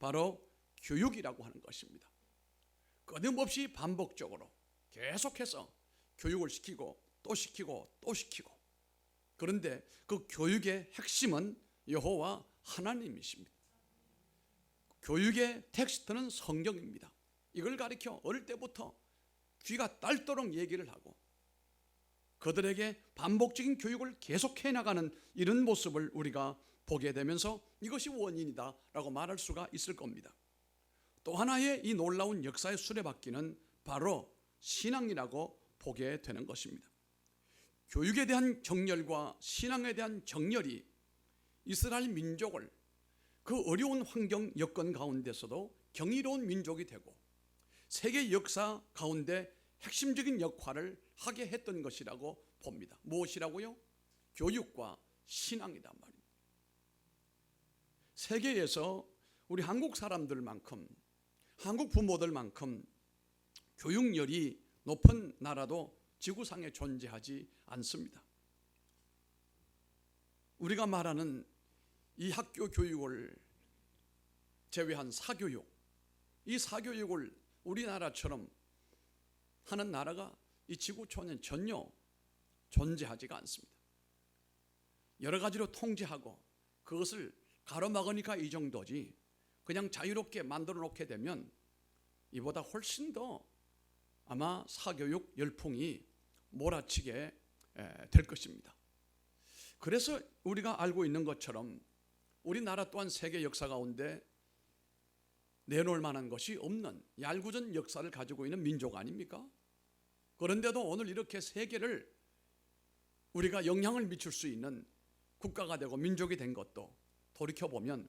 바로 교육이라고 하는 것입니다. 끊임없이 반복적으로 계속해서 교육을 시키고 또 시키고 또 시키고, 그런데 그 교육의 핵심은 여호와 하나님이십니다. 교육의 텍스트는 성경입니다. 이걸 가르쳐 어릴 때부터 귀가 딸도록 얘기를 하고 그들에게 반복적인 교육을 계속해 나가는 이런 모습을 우리가 보게 되면서 이것이 원인이다 라고 말할 수가 있을 겁니다. 또 하나의 이 놀라운 역사의 수레바퀴는 바로 신앙이라고 보게 되는 것입니다. 교육에 대한 정열과 신앙에 대한 정열이 이스라엘 민족을 그 어려운 환경 여건 가운데서도 경이로운 민족이 되고 세계 역사 가운데 핵심적인 역할을 하게 했던 것이라고 봅니다. 무엇이라고요? 교육과 신앙이란 말입니다. 세계에서 우리 한국 사람들만큼, 한국 부모들만큼 교육열이 높은 나라도 지구상에 존재하지 않습니다. 우리가 말하는 이 학교 교육을 제외한 사교육, 이 사교육을 우리나라처럼 하는 나라가 이 지구촌에 전혀 존재하지가 않습니다. 여러 가지로 통제하고 그것을 가로막으니까 이 정도지, 그냥 자유롭게 만들어 놓게 되면 이보다 훨씬 더 아마 사교육 열풍이 몰아치게 될 것입니다. 그래서 우리가 알고 있는 것처럼 우리나라 또한 세계 역사 가운데 내놓을 만한 것이 없는 얄궂은 역사를 가지고 있는 민족 아닙니까? 그런데도 오늘 이렇게 세계를 우리가 영향을 미칠 수 있는 국가가 되고 민족이 된 것도 돌이켜보면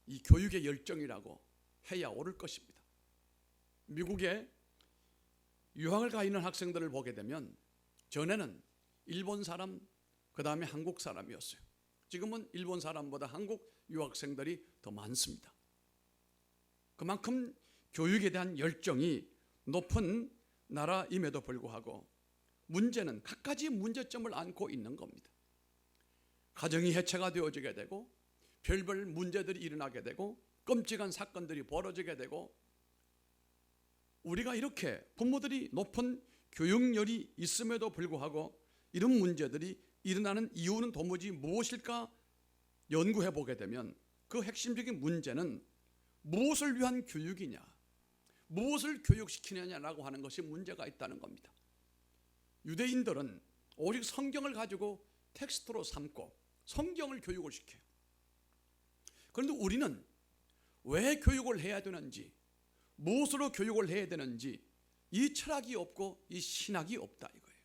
이 교육의 열정이라고 해야 옳을 것입니다. 미국에 유학을 가 있는 학생들을 보게 되면 전에는 일본 사람, 그 다음에 한국 사람이었어요. 지금은 일본 사람보다 한국 유학생들이 더 많습니다. 그만큼 교육에 대한 열정이 높은 나라임에도 불구하고 문제는 갖가지 문제점을 안고 있는 겁니다. 가정이 해체가 되어지게 되고 별별 문제들이 일어나게 되고 끔찍한 사건들이 벌어지게 되고, 우리가 이렇게 부모들이 높은 교육열이 있음에도 불구하고 이런 문제들이 일어나는 이유는 도무지 무엇일까 연구해 보게 되면 그 핵심적인 문제는 무엇을 위한 교육이냐, 무엇을 교육시키느냐라고 하는 것이 문제가 있다는 겁니다. 유대인들은 오직 성경을 가지고 텍스트로 삼고 성경을 교육을 시켜요. 그런데 우리는 왜 교육을 해야 되는지, 무엇으로 교육을 해야 되는지 이 철학이 없고 이 신학이 없다 이거예요.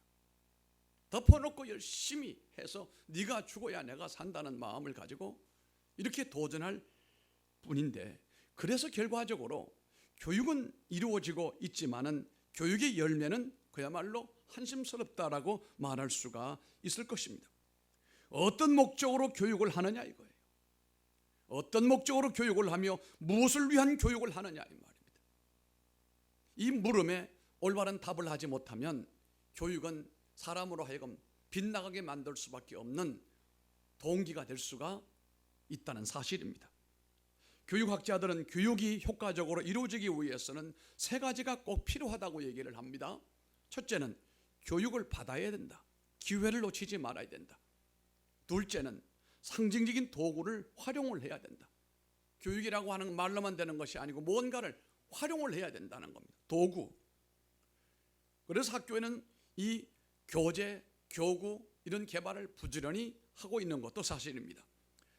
덮어놓고 열심히 해서 네가 죽어야 내가 산다는 마음을 가지고 이렇게 도전할 뿐인데, 그래서 결과적으로 교육은 이루어지고 있지만은 교육의 열매는 그야말로 한심스럽다라고 말할 수가 있을 것입니다. 어떤 목적으로 교육을 하느냐 이거예요. 어떤 목적으로 교육을 하며 무엇을 위한 교육을 하느냐 이 말입니다. 이 물음에 올바른 답을 하지 못하면 교육은 사람으로 하여금 빗나가게 만들 수밖에 없는 동기가 될 수가 있다는 사실입니다. 교육학자들은 교육이 효과적으로 이루어지기 위해서는 세 가지가 꼭 필요하다고 얘기를 합니다. 첫째는 교육을 받아야 된다. 기회를 놓치지 말아야 된다. 둘째는 상징적인 도구를 활용을 해야 된다. 교육이라고 하는 말로만 되는 것이 아니고 뭔가를 활용을 해야 된다는 겁니다. 도구. 그래서 학교에는 이 교재, 교구 이런 개발을 부지런히 하고 있는 것도 사실입니다.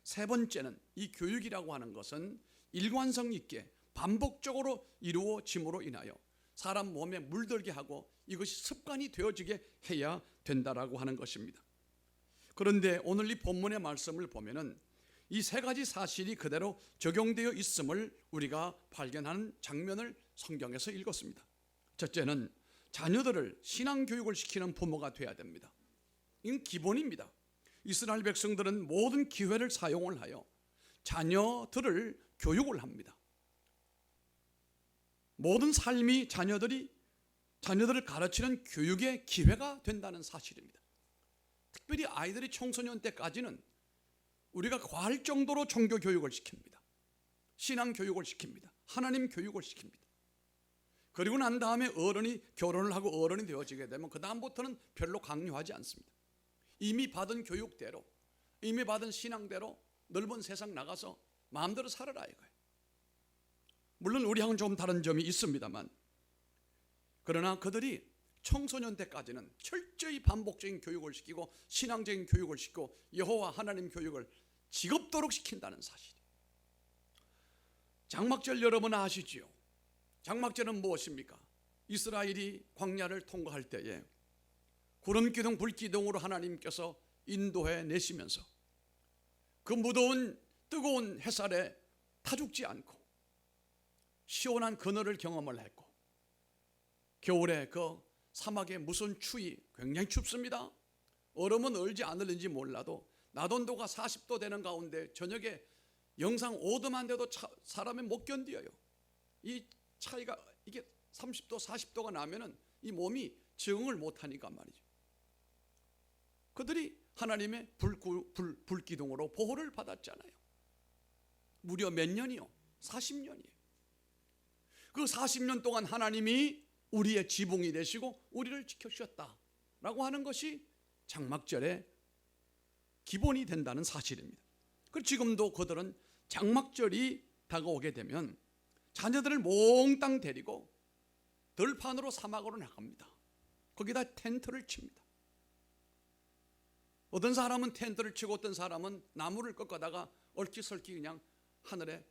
세 번째는 이 교육이라고 하는 것은 일관성 있게 반복적으로 이루어짐으로 인하여 사람 몸에 물들게 하고 이것이 습관이 되어지게 해야 된다라고 하는 것입니다. 그런데 오늘 이 본문의 말씀을 보면은 이 세 가지 사실이 그대로 적용되어 있음을 우리가 발견하는 장면을 성경에서 읽었습니다. 첫째는 자녀들을 신앙교육을 시키는 부모가 되어야 됩니다. 이건 기본입니다. 이스라엘 백성들은 모든 기회를 사용을 하여 자녀들을 교육을 합니다. 모든 삶이 자녀들을 가르치는 교육의 기회가 된다는 사실입니다. 특별히 아이들이 청소년 때까지는 우리가 과할 정도로 종교 교육을 시킵니다. 신앙 교육을 시킵니다. 하나님 교육을 시킵니다. 그리고 난 다음에 어른이 결혼을 하고 어른이 되어지게 되면 그 다음부터는 별로 강요하지 않습니다. 이미 받은 교육대로, 이미 받은 신앙대로 넓은 세상 나가서 마음대로 살아라 이거예요. 물론 우리하고는 좀 다른 점이 있습니다만, 그러나 그들이 청소년 때까지는 철저히 반복적인 교육을 시키고 신앙적인 교육을 시키고 여호와 하나님 교육을 지겹도록 시킨다는 사실이에요. 장막절 여러분 아시지요? 장막절은 무엇입니까? 이스라엘이 광야를 통과할 때에 구름기둥 불기둥으로 하나님께서 인도해 내시면서 그 무더운 뜨거운 햇살에 타 죽지 않고 시원한 그늘을 경험을 했고, 겨울에 그 사막의 무슨 추위, 굉장히 춥습니다. 얼음은 얼지 않을는지 몰라도 낮온도가 40도 되는 가운데 저녁에 영상 5도만 돼도 사람이 못 견뎌요. 이 차이가 이게 30도 40도가 나면은 이 몸이 적응을 못하니까 말이죠. 그들이 하나님의 불기둥으로 보호를 받았잖아요. 무려 몇 년이요? 40년이에요. 그 40년 동안 하나님이 우리의 지붕이 되시고 우리를 지켜주셨다라고 하는 것이 장막절의 기본이 된다는 사실입니다. 그리고 지금도 그들은 장막절이 다가오게 되면 자녀들을 몽땅 데리고 들판으로 사막으로 나갑니다. 거기다 텐트를 칩니다. 어떤 사람은 텐트를 치고 어떤 사람은 나무를 꺾어다가 얼기설기 그냥 하늘에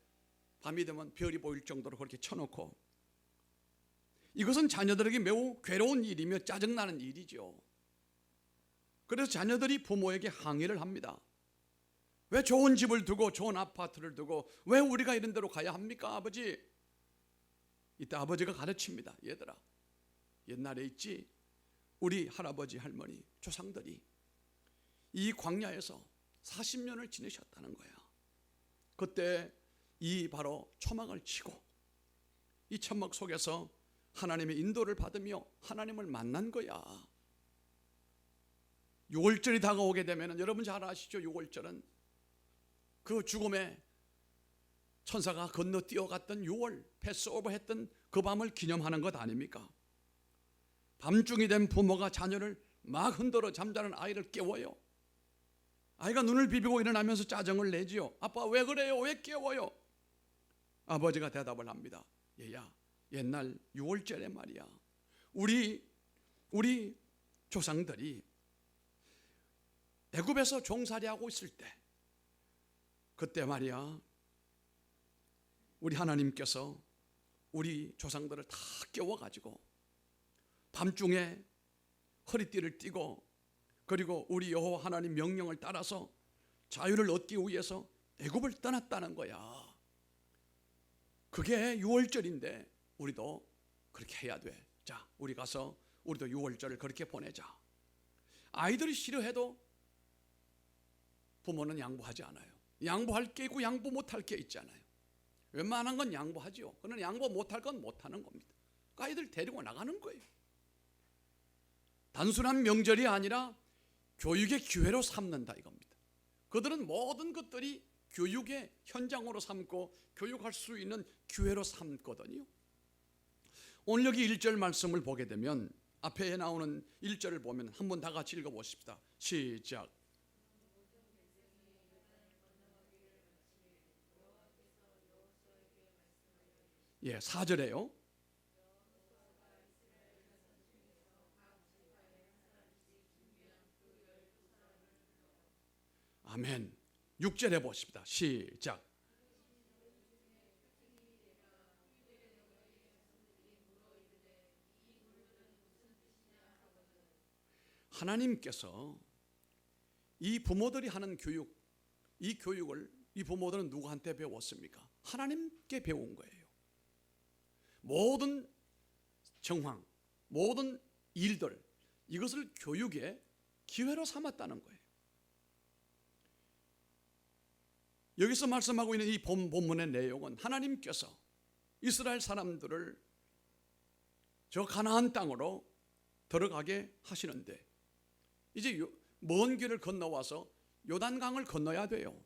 밤이 되면 별이 보일 정도로 그렇게 쳐놓고, 이것은 자녀들에게 매우 괴로운 일이며 짜증나는 일이죠. 그래서 자녀들이 부모에게 항의를 합니다. 왜 좋은 집을 두고 좋은 아파트를 두고 왜 우리가 이런 데로 가야 합니까 아버지? 이때 아버지가 가르칩니다. 얘들아, 옛날에 있지 우리 할아버지 할머니 조상들이 이 광야에서 40년을 지내셨다는 거야. 그때 이 바로 초막을 치고 이 초막 속에서 하나님의 인도를 받으며 하나님을 만난 거야. 6월절이 다가오게 되면 여러분 잘 아시죠? 6월절은 그 죽음의 천사가 건너뛰어갔던 6월 패스오버 했던 그 밤을 기념하는 것 아닙니까? 밤중이 된 부모가 자녀를 막 흔들어 잠자는 아이를 깨워요. 아이가 눈을 비비고 일어나면서 짜증을 내지요. 아빠 왜 그래요? 왜 깨워요? 아버지가 대답을 합니다. 얘야, 옛날 6월절에 말이야, 우리 조상들이 애굽에서 종살이하고 있을 때, 그때 말이야 우리 하나님께서 우리 조상들을 다 깨워가지고 밤중에 허리띠를 띠고 그리고 우리 여호와 하나님 명령을 따라서 자유를 얻기 위해서 애굽을 떠났다는 거야. 그게 6월절인데 우리도 그렇게 해야 돼. 자, 우리 가서 우리도 6월절을 그렇게 보내자. 아이들이 싫어해도 부모는 양보하지 않아요. 양보할 게 있고 양보 못할 게 있잖아요. 웬만한 건 양보하지요. 그러나 양보 못할 건 못하는 겁니다. 그 아이들 데리고 나가는 거예요. 단순한 명절이 아니라 교육의 기회로 삼는다 이겁니다. 그들은 모든 것들이 교육의 현장으로 삼고 교육할 수 있는 기회로 삼거든요. 오늘 여기 1절 말씀을 보게 되면 앞에 나오는 1절을 보면 한번 다 같이 읽어보십시다. 시작. 예, 4절에요. 아멘. 6절에 보십시다. 시작. 하나님께서 이 부모들이 하는 교육, 이 교육을 이 부모들은 누구한테 배웠습니까? 하나님께 배운 거예요. 모든 정황, 모든 일들, 이것을 교육의 기회로 삼았다는 거예요. 여기서 말씀하고 있는 이 본문의 내용은 하나님께서 이스라엘 사람들을 저 가나안 땅으로 들어가게 하시는데 이제 먼 길을 건너와서 요단강을 건너야 돼요.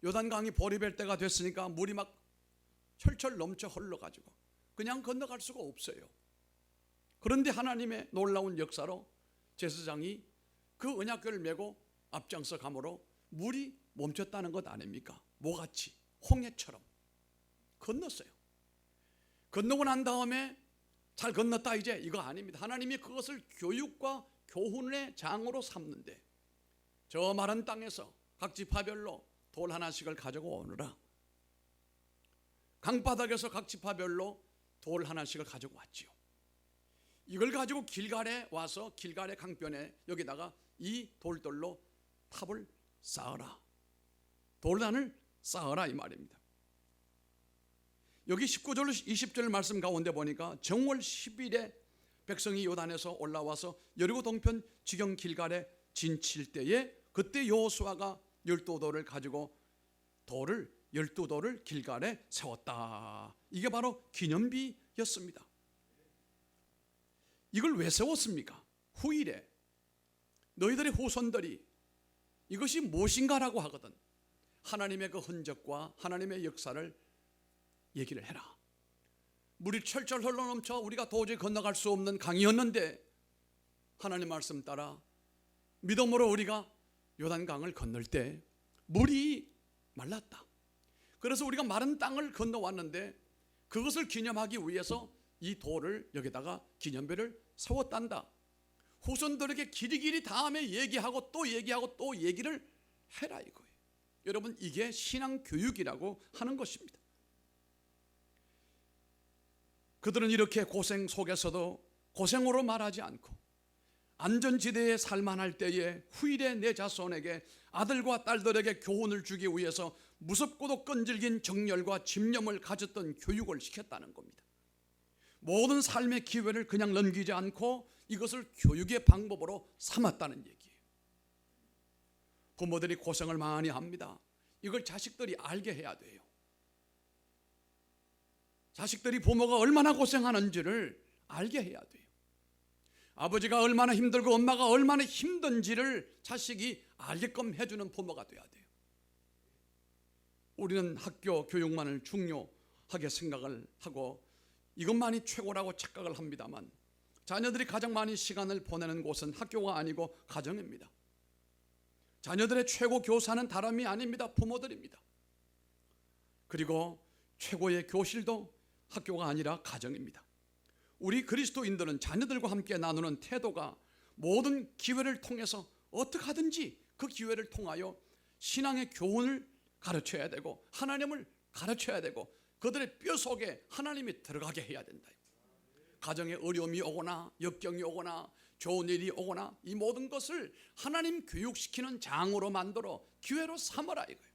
요단강이 보리벨 때가 됐으니까 물이 막 철철 넘쳐 흘러가지고 그냥 건너갈 수가 없어요. 그런데 하나님의 놀라운 역사로 제사장이 그 언약궤를 메고 앞장서 가므로 물이 멈췄다는 것 아닙니까? 모같이 홍해처럼 건넜어요. 건너고 난 다음에 잘 건넜다 이제 이거 아닙니다. 하나님이 그것을 교육과 교훈의 장으로 삼는데 저 마른 땅에서 각 지파별로 돌 하나씩을 가지고 오느라 강바닥에서 각 지파별로 돌 하나씩을 가지고 왔지요. 이걸 가지고 길갈에 와서 길갈의 강변에 여기다가 이 돌들로 탑을 쌓아라. 돌단을 쌓아라 이 말입니다. 여기 19절 20절 말씀 가운데 보니까 정월 10일에 백성이 요단에서 올라와서 여리고 동편 지경 길갈에 진칠 때에 그때 여호수아가 12돌을 가지고 돌을 12돌을 길갈에 세웠다. 이게 바로 기념비였습니다. 이걸 왜 세웠습니까? 후일에 너희들의 후손들이 이것이 무엇인가라고 하거든 하나님의 그 흔적과 하나님의 역사를 얘기를 해라. 물이 철철 흘러넘쳐 우리가 도저히 건너갈 수 없는 강이었는데 하나님 말씀 따라 믿음으로 우리가 요단강을 건널 때 물이 말랐다. 그래서 우리가 마른 땅을 건너왔는데 그것을 기념하기 위해서 이 돌을 여기다가 기념비를 세웠단다. 후손들에게 길이길이 다음에 얘기하고 또 얘기하고 또 얘기를 해라 이거예요. 여러분 이게 신앙교육이라고 하는 것입니다. 그들은 이렇게 고생 속에서도 고생으로 말하지 않고 안전지대에 살만할 때에 후일에 내 자손에게 아들과 딸들에게 교훈을 주기 위해서 무섭고도 끈질긴 정열과 집념을 가졌던 교육을 시켰다는 겁니다. 모든 삶의 기회를 그냥 넘기지 않고 이것을 교육의 방법으로 삼았다는 얘기예요. 부모들이 고생을 많이 합니다. 이걸 자식들이 알게 해야 돼요. 자식들이 부모가 얼마나 고생하는지를 알게 해야 돼요. 아버지가 얼마나 힘들고 엄마가 얼마나 힘든지를 자식이 알게끔 해주는 부모가 돼야 돼요. 우리는 학교 교육만을 중요하게 생각을 하고 이것만이 최고라고 착각을 합니다만 자녀들이 가장 많이 시간을 보내는 곳은 학교가 아니고 가정입니다. 자녀들의 최고 교사는 다름이 아닙니다. 부모들입니다. 그리고 최고의 교실도 학교가 아니라 가정입니다. 우리 그리스도인들은 자녀들과 함께 나누는 태도가 모든 기회를 통해서 어떻게 하든지 그 기회를 통하여 신앙의 교훈을 가르쳐야 되고 하나님을 가르쳐야 되고 그들의 뼈 속에 하나님이 들어가게 해야 된다. 가정에 어려움이 오거나 역경이 오거나 좋은 일이 오거나 이 모든 것을 하나님 교육시키는 장으로 만들어 기회로 삼아라 이거예요.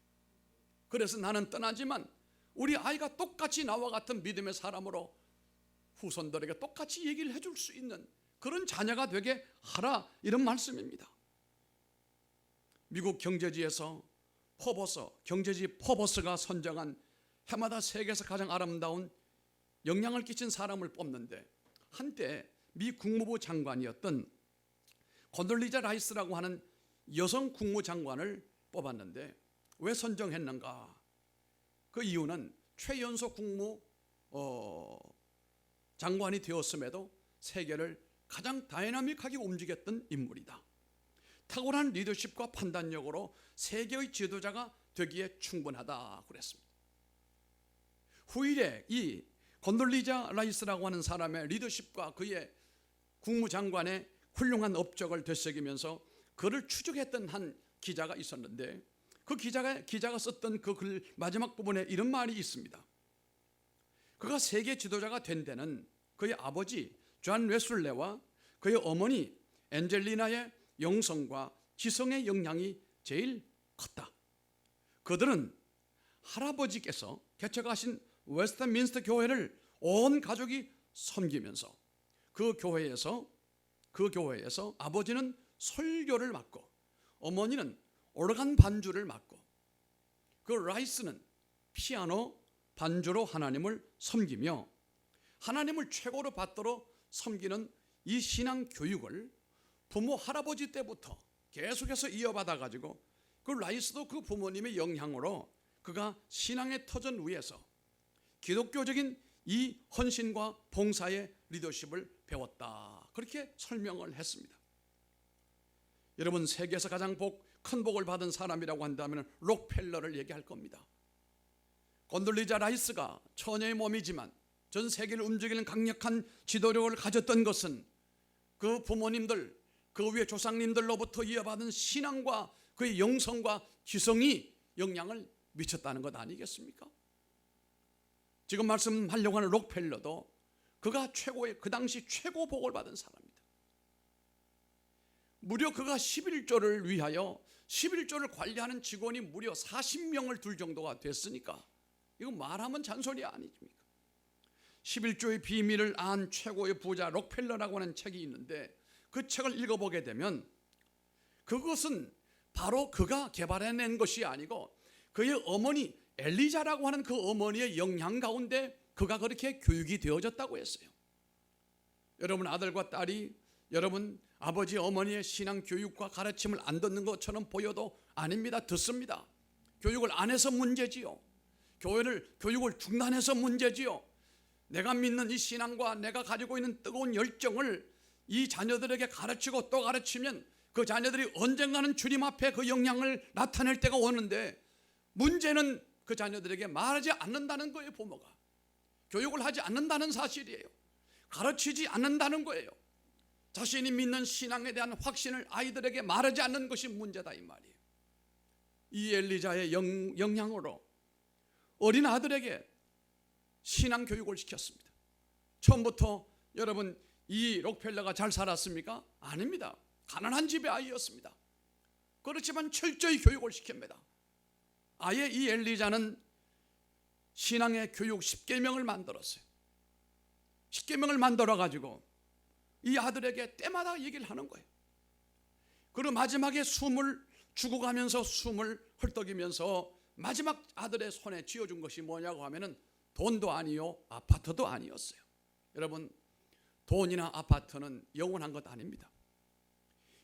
그래서 나는 떠나지만 우리 아이가 똑같이 나와 같은 믿음의 사람으로 후손들에게 똑같이 얘기를 해줄 수 있는 그런 자녀가 되게 하라 이런 말씀입니다. 미국 경제지에서 경제지 포버스가 선정한 해마다 세계에서 가장 아름다운 영향을 끼친 사람을 뽑는데 한때 미 국무부 장관이었던 곤돌리자 라이스라고 하는 여성 국무장관을 뽑았는데 왜 선정했는가? 그 이유는 최연소 국무 장관이 되었음에도 세계를 가장 다이나믹하게 움직였던 인물이다. 탁월한 리더십과 판단력으로 세계의 지도자가 되기에 충분하다 그랬습니다. 후일에 이 곤돌리자 라이스라고 하는 사람의 리더십과 그의 국무장관의 훌륭한 업적을 되새기면서 그를 추적했던 한 기자가 있었는데 그 기자가 썼던 그 글 마지막 부분에 이런 말이 있습니다. 그가 세계 지도자가 된 데는 그의 아버지 존 웨슬레와 그의 어머니 엔젤리나의 영성과 지성의 영향이 제일 컸다. 그들은 할아버지께서 개척하신 웨스트민스터 교회를 온 가족이 섬기면서 그 교회에서 아버지는 설교를 맡고 어머니는 오르간 반주를 맡고 그 라이스는 피아노 반주로 하나님을 섬기며 하나님을 최고로 받도록 섬기는 이 신앙 교육을 부모 할아버지 때부터 계속해서 이어받아 가지고 그 라이스도 그 부모님의 영향으로 그가 신앙의 터전 위에서 기독교적인 이 헌신과 봉사의 리더십을 배웠다. 그렇게 설명을 했습니다. 여러분, 세계에서 가장 큰 복을 받은 사람이라고 한다면 록펠러를 얘기할 겁니다. 건돌리자 라이스가 처녀의 몸이지만 전 세계를 움직이는 강력한 지도력을 가졌던 것은 그 부모님들, 그 위에 조상님들로부터 이어받은 신앙과 그의 영성과 기성이 영향을 미쳤다는 것 아니겠습니까? 지금 말씀하려고 하는 록펠러도 그가 그 당시 최고 복을 받은 사람입니다. 무려 그가 11조를 위하여 11조를 관리하는 직원이 무려 40명을 둘 정도가 됐으니까 이거 말하면 잔소리 아니십니까? 11조의 비밀을 안 최고의 부자 록펠러라고 하는 책이 있는데 그 책을 읽어보게 되면 그것은 바로 그가 개발해낸 것이 아니고 그의 어머니 엘리자라고 하는 그 어머니의 영향 가운데 그가 그렇게 교육이 되어졌다고 했어요. 여러분 아들과 딸이 여러분 아버지 어머니의 신앙 교육과 가르침을 안 듣는 것처럼 보여도 아닙니다. 듣습니다. 교육을 안 해서 문제지요. 교육을 중단해서 문제지요. 내가 믿는 이 신앙과 내가 가지고 있는 뜨거운 열정을 이 자녀들에게 가르치고 또 가르치면 그 자녀들이 언젠가는 주님 앞에 그 영향을 나타낼 때가 오는데 문제는 그 자녀들에게 말하지 않는다는 거예요. 부모가 교육을 하지 않는다는 사실이에요. 가르치지 않는다는 거예요. 자신이 믿는 신앙에 대한 확신을 아이들에게 말하지 않는 것이 문제다 이 말이에요. 이 엘리자의 영향으로 어린 아들에게 신앙 교육을 시켰습니다. 처음부터 여러분 이 록펠러가 잘 살았습니까? 아닙니다. 가난한 집의 아이였습니다. 그렇지만 철저히 교육을 시킵니다. 아예 이 엘리자는 신앙의 교육 10계명을 만들었어요. 10계명을 만들어 가지고 이 아들에게 때마다 얘기를 하는 거예요. 그리고 마지막에 숨을 죽어가면서 숨을 헐떡이면서 마지막 아들의 손에 쥐어준 것이 뭐냐고 하면은 돈도 아니요 아파트도 아니었어요. 여러분 돈이나 아파트는 영원한 것 아닙니다.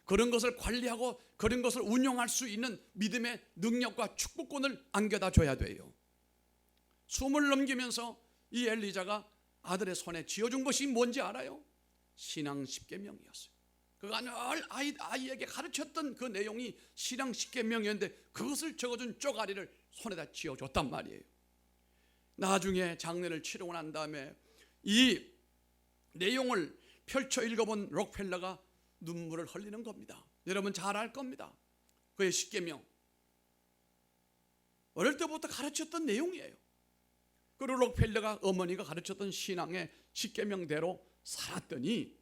그런 것을 관리하고 그런 것을 운용할 수 있는 믿음의 능력과 축복권을 안겨다 줘야 돼요. 숨을 넘기면서 이 엘리자가 아들의 손에 쥐어준 것이 뭔지 알아요? 신앙 10계명이었어요. 그가 늘 아이에게 가르쳤던 그 내용이 신앙 10계명이었는데 그것을 적어준 쪼가리를 손에다 쥐어줬단 말이에요. 나중에 장례를 치르고 난 다음에 이 내용을 펼쳐 읽어본 록펠러가 눈물을 흘리는 겁니다. 여러분 잘 알 겁니다. 그의 10계명 어릴 때부터 가르쳤던 내용이에요. 그리고 록펠러가 어머니가 가르쳤던 신앙의 10계명대로 살았더니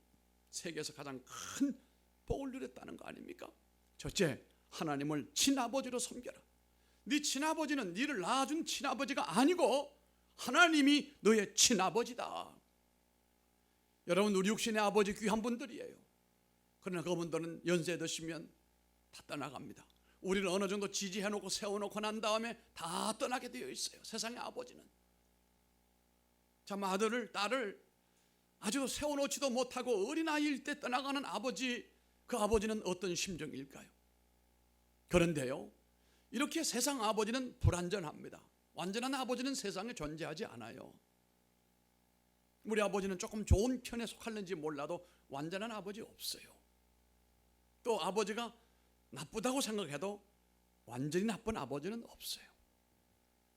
세계에서 가장 큰 복을 누렸다는 거 아닙니까? 첫째, 하나님을 친아버지로 섬겨라. 네 친아버지는 네를 낳아준 친아버지가 아니고 하나님이 너의 친아버지다. 여러분 우리 육신의 아버지 귀한 분들이에요. 그러나 그분들은 연세 드시면 다 떠나갑니다. 우리를 어느 정도 지지해놓고 세워놓고 난 다음에 다 떠나게 되어 있어요. 세상의 아버지는 참 아들을 딸을 아주 세워놓지도 못하고 어린아이일 때 떠나가는 아버지, 그 아버지는 어떤 심정일까요? 그런데요 이렇게 세상 아버지는 불완전합니다. 완전한 아버지는 세상에 존재하지 않아요. 우리 아버지는 조금 좋은 편에 속하는지 몰라도 완전한 아버지 없어요. 또 아버지가 나쁘다고 생각해도 완전히 나쁜 아버지는 없어요.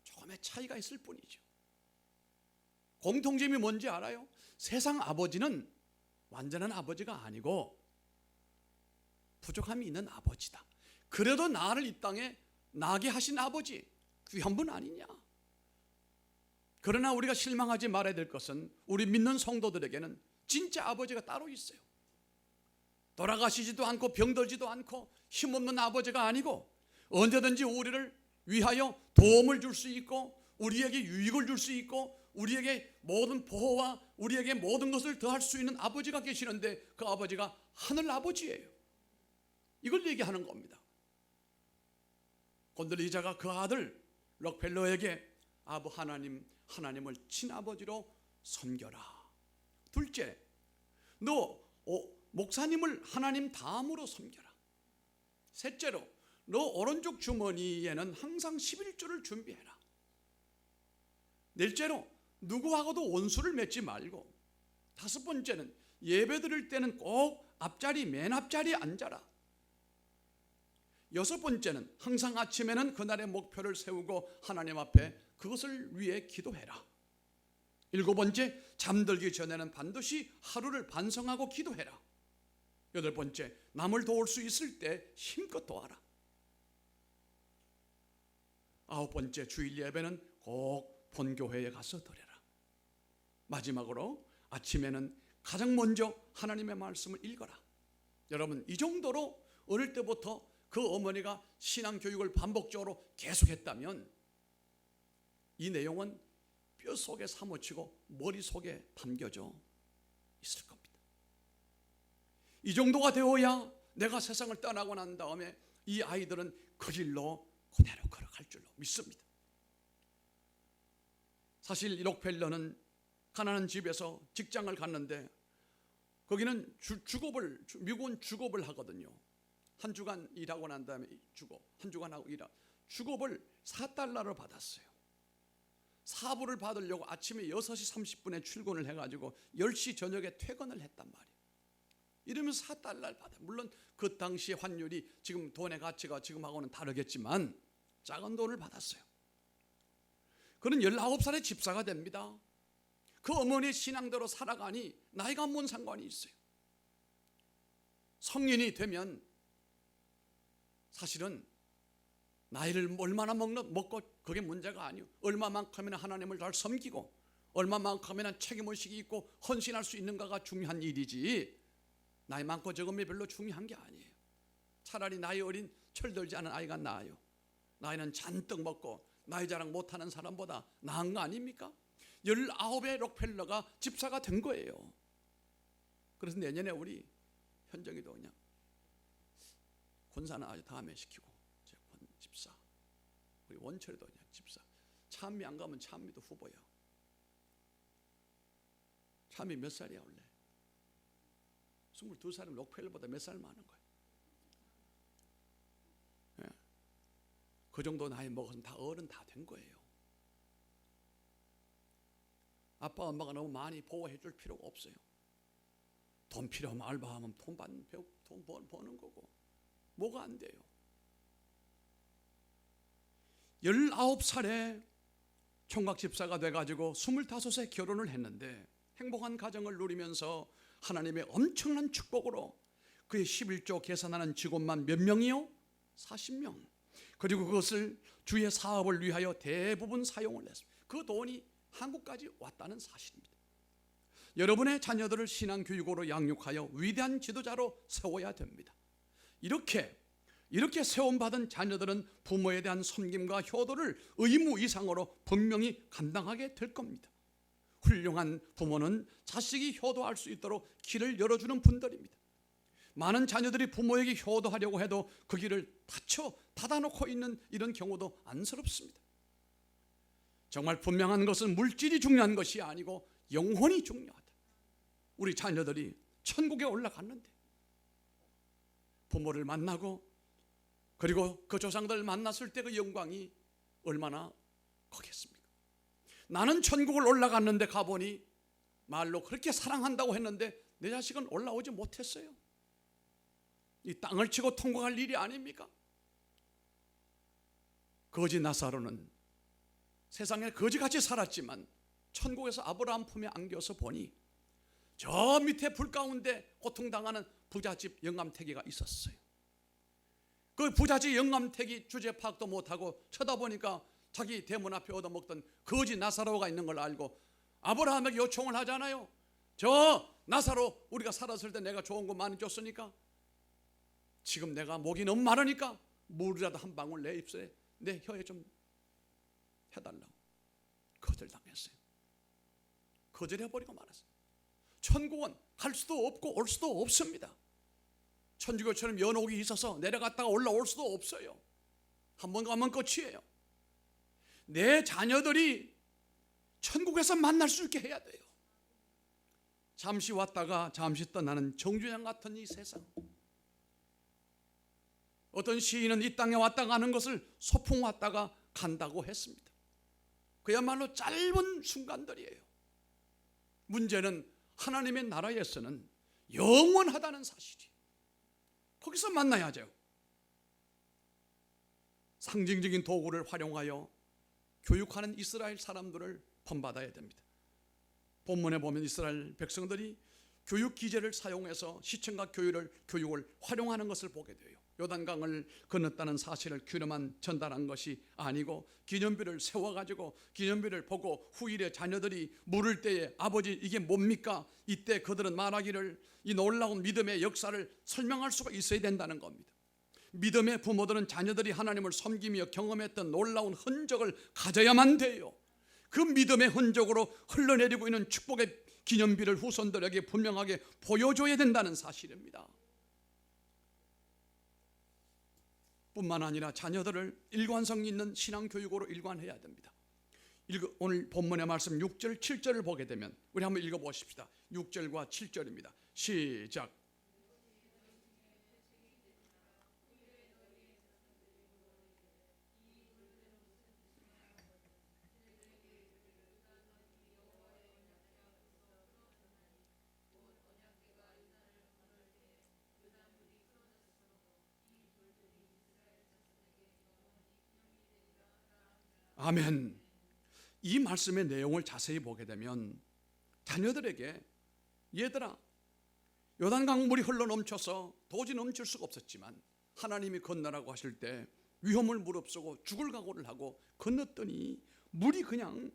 조금의 차이가 있을 뿐이죠. 공통점이 뭔지 알아요? 세상 아버지는 완전한 아버지가 아니고 부족함이 있는 아버지다. 그래도 나를 이 땅에 나게 하신 아버지, 귀한 분 아니냐? 그러나 우리가 실망하지 말아야 될 것은 우리 믿는 성도들에게는 진짜 아버지가 따로 있어요. 돌아가시지도 않고 병들지도 않고 힘없는 아버지가 아니고 언제든지 우리를 위하여 도움을 줄 수 있고 우리에게 유익을 줄 수 있고 우리에게 모든 보호와 우리에게 모든 것을 더할 수 있는 아버지가 계시는데 그 아버지가 하늘 아버지예요. 이걸 얘기하는 겁니다. 건들리자가 그 아들 록펠러에게 하나님을 친아버지로 섬겨라. 둘째, 너 목사님을 하나님 다음으로 섬겨라. 셋째로 너 오른쪽 주머니에는 항상 11조를 준비해라. 넷째로 누구하고도 원수를 맺지 말고, 다섯 번째는 예배 드릴 때는 꼭 앞자리, 맨 앞자리에 앉아라. 여섯 번째는 항상 아침에는 그날의 목표를 세우고 하나님 앞에 그것을 위해 기도해라. 일곱 번째, 잠들기 전에는 반드시 하루를 반성하고 기도해라. 여덟 번째, 남을 도울 수 있을 때 힘껏 도와라. 아홉 번째, 주일 예배는 꼭 본교회에 가서 드려라. 마지막으로 아침에는 가장 먼저 하나님의 말씀을 읽어라. 여러분, 이 정도로 어릴 때부터 그 어머니가 신앙교육을 반복적으로 계속했다면 이 내용은 뼈속에 사무치고 머릿속에 담겨져 있을 겁니다. 이 정도가 되어야 내가 세상을 떠나고 난 다음에 이 아이들은 그 길로 그대로 걸어갈 줄로 믿습니다. 사실 록펠러는 가난한 집에서 직장을 갔는데 거기는 미국은 주급을 하거든요. 한 주간 일하고 난 다음에 한 주간 하고 일하고 주급을 4달러를 받았어요. 사부를 받으려고 아침에 6시 30분에 출근을 해가지고 10시 저녁에 퇴근을 했단 말이에요. 이러면서 4달러를 받아요. 물론 그 당시 환율이 지금 돈의 가치가 지금하고는 다르겠지만 작은 돈을 받았어요. 그는 19살에 집사가 됩니다. 그 어머니의 신앙대로 살아가니 나이가 뭔 상관이 있어요. 성인이 되면 사실은 나이를 얼마나 먹고 그게 문제가 아니에요. 얼마만큼이나 하나님을 잘 섬기고 얼마만큼이나 책임의식이 있고 헌신할 수 있는가가 중요한 일이지 나이 많고 적음이 별로 중요한 게 아니에요. 차라리 나이 어린 철들지 않은 아이가 나아요. 나이는 잔뜩 먹고 나이 자랑 못하는 사람보다 나은 거 아닙니까? 19의 록펠러가 집사가 된 거예요. 그래서 내년에 우리 현정이도 그냥 권사는 아주 다음에 시키고 집사, 우리 원철이도 그냥 집사. 찬미 안 가면 찬미도 후보야. 찬미 몇 살이야 원래? 22살이면 록펠러보다 몇 살 많은 거야. 예. 그 정도 나이 먹어서 다 어른 다 된 거예요. 아빠 엄마가 너무 많이 보호해 줄 필요가 없어요. 돈 필요하면 알바하면 돈 버는 거고 뭐가 안 돼요. 19살에 총각 집사가 돼가지고 25세 결혼을 했는데 행복한 가정을 누리면서 하나님의 엄청난 축복으로 그의 11조 계산하는 직원만 몇 명이요? 40명. 그리고 그것을 주의 사업을 위하여 대부분 사용을 했습니다. 그 돈이 한국까지 왔다는 사실입니다. 여러분의 자녀들을 신앙교육으로 양육하여 위대한 지도자로 세워야 됩니다. 이렇게 세움받은 자녀들은 부모에 대한 섬김과 효도를 의무 이상으로 분명히 감당하게 될 겁니다. 훌륭한 부모는 자식이 효도할 수 있도록 길을 열어주는 분들입니다. 많은 자녀들이 부모에게 효도하려고 해도 그 길을 닫아놓고 있는 이런 경우도 안쓰럽습니다. 정말 분명한 것은 물질이 중요한 것이 아니고 영혼이 중요하다. 우리 자녀들이 천국에 올라갔는데 부모를 만나고 그리고 그 조상들 만났을 때 그 영광이 얼마나 크겠습니까? 나는 천국을 올라갔는데 가보니 말로 그렇게 사랑한다고 했는데 내 자식은 올라오지 못했어요. 이 땅을 치고 통과할 일이 아닙니까? 거지 나사로는 세상에 거지같이 살았지만 천국에서 아브라함 품에 안겨서 보니 저 밑에 불 가운데 고통당하는 부잣집 영감태기가 있었어요. 그 부잣집 영감태기 주제 파악도 못하고 쳐다보니까 자기 대문 앞에 얻어먹던 거지 나사로가 있는 걸 알고 아브라함에게 요청을 하잖아요. 저 나사로 우리가 살았을 때 내가 좋은 거 많이 줬으니까 지금 내가 목이 너무 마르니까 물이라도 한 방울 내 입술에 내 혀에 좀 해달라고 거절당했어요. 거절해버리고 말았어요. 천국은 갈 수도 없고 올 수도 없습니다. 천주교처럼 연옥이 있어서 내려갔다가 올라올 수도 없어요. 한 번 가면 끝이에요. 내 자녀들이 천국에서 만날 수 있게 해야 돼요. 잠시 왔다가 잠시 떠나는 정주행 같은 이 세상. 어떤 시인은 이 땅에 왔다 가는 것을 소풍 왔다가 간다고 했습니다. 그야말로 짧은 순간들이에요. 문제는 하나님의 나라에서는 영원하다는 사실이, 거기서 만나야죠. 상징적인 도구를 활용하여 교육하는 이스라엘 사람들을 본받아야 됩니다. 본문에 보면 이스라엘 백성들이 교육 기제를 사용해서 시청각 교육을 활용하는 것을 보게 돼요. 요단강을 건넜다는 사실을 귀로만 전달한 것이 아니고 기념비를 세워가지고 기념비를 보고 후일에 자녀들이 물을 때에 아버지 이게 뭡니까? 이때 그들은 말하기를 이 놀라운 믿음의 역사를 설명할 수가 있어야 된다는 겁니다. 믿음의 부모들은 자녀들이 하나님을 섬기며 경험했던 놀라운 흔적을 가져야만 돼요. 그 믿음의 흔적으로 흘러내리고 있는 축복의 기념비를 후손들에게 분명하게 보여줘야 된다는 사실입니다. 뿐만 아니라 자녀들을 일관성 있는 신앙교육으로 일관해야 됩니다. 오늘 본문의 말씀 6절 7절을 보게 되면 우리 한번 읽어보십시다. 6절과 7절입니다. 시작. 아멘. 이 말씀의 내용을 자세히 보게 되면 자녀들에게 얘들아 요단강 물이 흘러 넘쳐서 도저히 넘칠 수가 없었지만 하나님이 건너라고 하실 때 위험을 무릅쓰고 죽을 각오를 하고 건넜더니 물이 그냥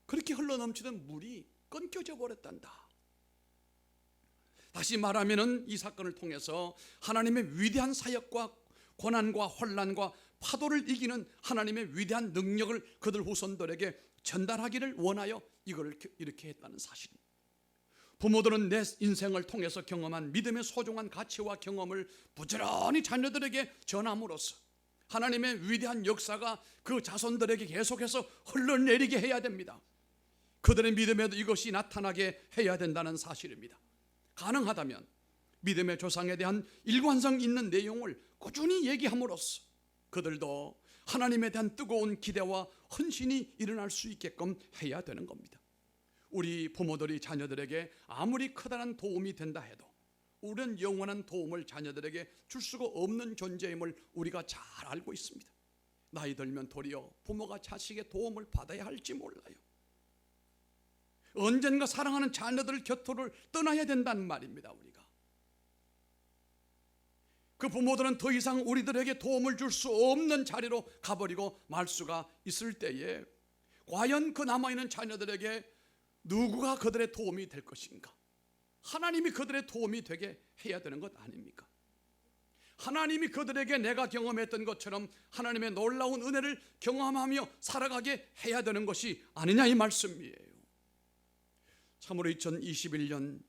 그렇게 흘러 넘치던 물이 끊겨져 버렸단다. 다시 말하면 이 사건을 통해서 하나님의 위대한 사역과 고난과 혼란과 파도를 이기는 하나님의 위대한 능력을 그들 후손들에게 전달하기를 원하여 이걸 이렇게 했다는 사실입니다. 부모들은 내 인생을 통해서 경험한 믿음의 소중한 가치와 경험을 부지런히 자녀들에게 전함으로써 하나님의 위대한 역사가 그 자손들에게 계속해서 흘러내리게 해야 됩니다. 그들의 믿음에도 이것이 나타나게 해야 된다는 사실입니다. 가능하다면 믿음의 조상에 대한 일관성 있는 내용을 꾸준히 얘기함으로써 그들도 하나님에 대한 뜨거운 기대와 헌신이 일어날 수 있게끔 해야 되는 겁니다. 우리 부모들이 자녀들에게 아무리 커다란 도움이 된다 해도 우리는 영원한 도움을 자녀들에게 줄 수가 없는 존재임을 우리가 잘 알고 있습니다. 나이 들면 도리어 부모가 자식의 도움을 받아야 할지 몰라요. 언젠가 사랑하는 자녀들 곁을 떠나야 된다는 말입니다. 우리가 그 부모들은 더 이상 우리들에게 도움을 줄 수 없는 자리로 가버리고 말 수가 있을 때에 과연 그 남아있는 자녀들에게 누구가 그들의 도움이 될 것인가? 하나님이 그들의 도움이 되게 해야 되는 것 아닙니까? 하나님이 그들에게 내가 경험했던 것처럼 하나님의 놀라운 은혜를 경험하며 살아가게 해야 되는 것이 아니냐 이 말씀이에요. 참으로 2021년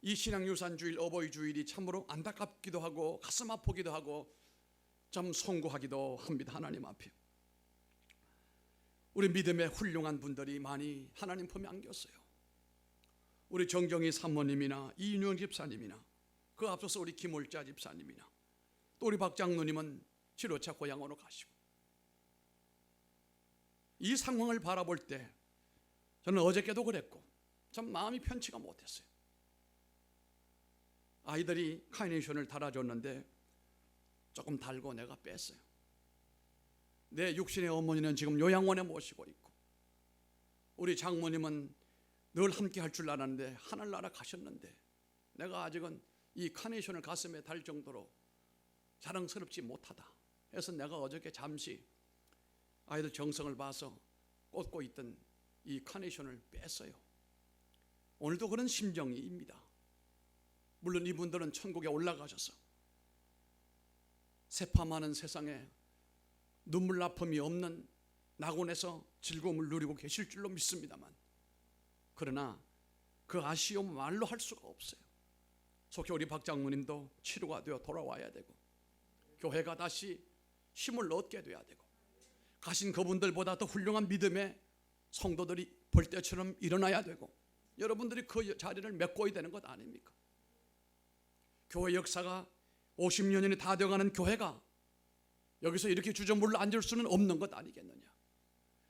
이 신앙유산주일 어버이 주일이 참으로 안타깝기도 하고 가슴 아프기도 하고 참 송구하기도 합니다. 하나님 앞에 우리 믿음의 훌륭한 분들이 많이 하나님 품에 안겼어요. 우리 정경희 사모님이나 이윤영 집사님이나 그 앞서서 우리 김올자 집사님이나 또 우리 박 장로님은 치료차 고향으로 가시고 이 상황을 바라볼 때 저는 어저께도 그랬고 참 마음이 편치가 못했어요. 아이들이 카네이션을 달아줬는데 조금 달고 내가 뺐어요. 내 육신의 어머니는 지금 요양원에 모시고 있고 우리 장모님은 늘 함께 할 줄 알았는데 하늘나라 가셨는데 내가 아직은 이 카네이션을 가슴에 달 정도로 자랑스럽지 못하다 해서 내가 어저께 잠시 아이들 정성을 봐서 꽂고 있던 이 카네이션을 뺐어요. 오늘도 그런 심정입니다. 물론 이분들은 천국에 올라가셔서 새파마는 세상에 눈물 아픔이 없는 낙원에서 즐거움을 누리고 계실 줄로 믿습니다만 그러나 그 아쉬움 말로 할 수가 없어요. 속히 우리 박 장모님도 치료가 되어 돌아와야 되고 교회가 다시 힘을 얻게 돼야 되고 가신 그분들보다 더 훌륭한 믿음의 성도들이 벌떼처럼 일어나야 되고 여러분들이 그 자리를 메꿔야 되는 것 아닙니까? 교회 역사가 50년이 다 되어가는 교회가 여기서 이렇게 주저물러 앉을 수는 없는 것 아니겠느냐.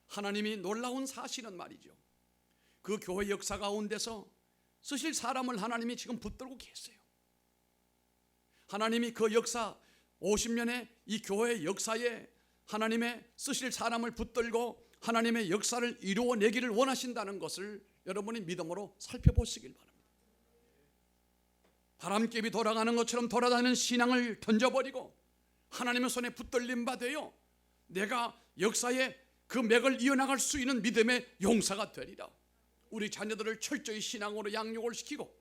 하나님이 놀라운 사실은 말이죠, 그 교회 역사 가운데서 쓰실 사람을 하나님이 지금 붙들고 계세요. 하나님이 그 역사 50년의 이 교회 역사에 하나님의 쓰실 사람을 붙들고 하나님의 역사를 이루어내기를 원하신다는 것을 여러분이 믿음으로 살펴보시길 바랍니다. 바람개비 돌아가는 것처럼 돌아다니는 신앙을 던져버리고 하나님의 손에 붙들림 받아요. 내가 역사에 그 맥을 이어나갈 수 있는 믿음의 용사가 되리라. 우리 자녀들을 철저히 신앙으로 양육을 시키고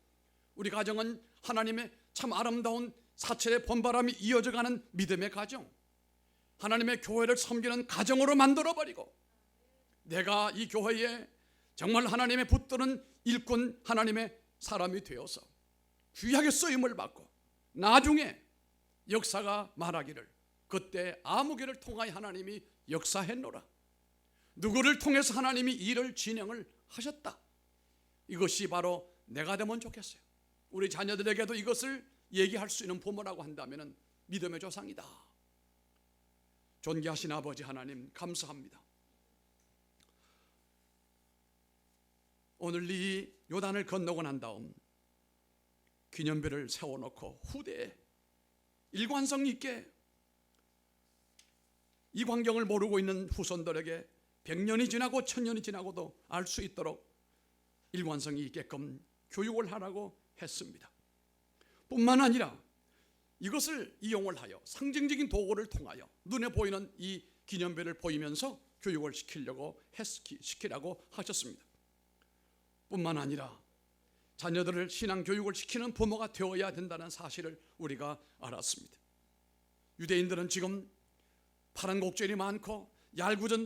우리 가정은 하나님의 참 아름다운 사철의 번바람이 이어져가는 믿음의 가정, 하나님의 교회를 섬기는 가정으로 만들어버리고 내가 이 교회에 정말 하나님의 붙드는 일꾼 하나님의 사람이 되어서 귀하게 쓰임을 받고 나중에 역사가 말하기를 그때 아무개를 통하여 하나님이 역사했노라, 누구를 통해서 하나님이 일을 진행을 하셨다. 이것이 바로 내가 되면 좋겠어요. 우리 자녀들에게도 이것을 얘기할 수 있는 부모라고 한다면 믿음의 조상이다. 존귀하신 아버지 하나님, 감사합니다. 오늘 이 요단을 건너고 난 다음 기념비를 세워놓고 후대에 일관성 있게 이 광경을 모르고 있는 후손들에게 100년이 지나고 1000년이 지나고도 알 수 있도록 일관성이 있게끔 교육을 하라고 했습니다. 뿐만 아니라 이것을 이용을 하여 상징적인 도구를 통하여 눈에 보이는 이 기념비를 보이면서 교육을 시키라고 하셨습니다. 뿐만 아니라 자녀들을 신앙 교육을 시키는 부모가 되어야 된다는 사실을 우리가 알았습니다. 유대인들은 지금 파란 곡절이 많고 얄궂은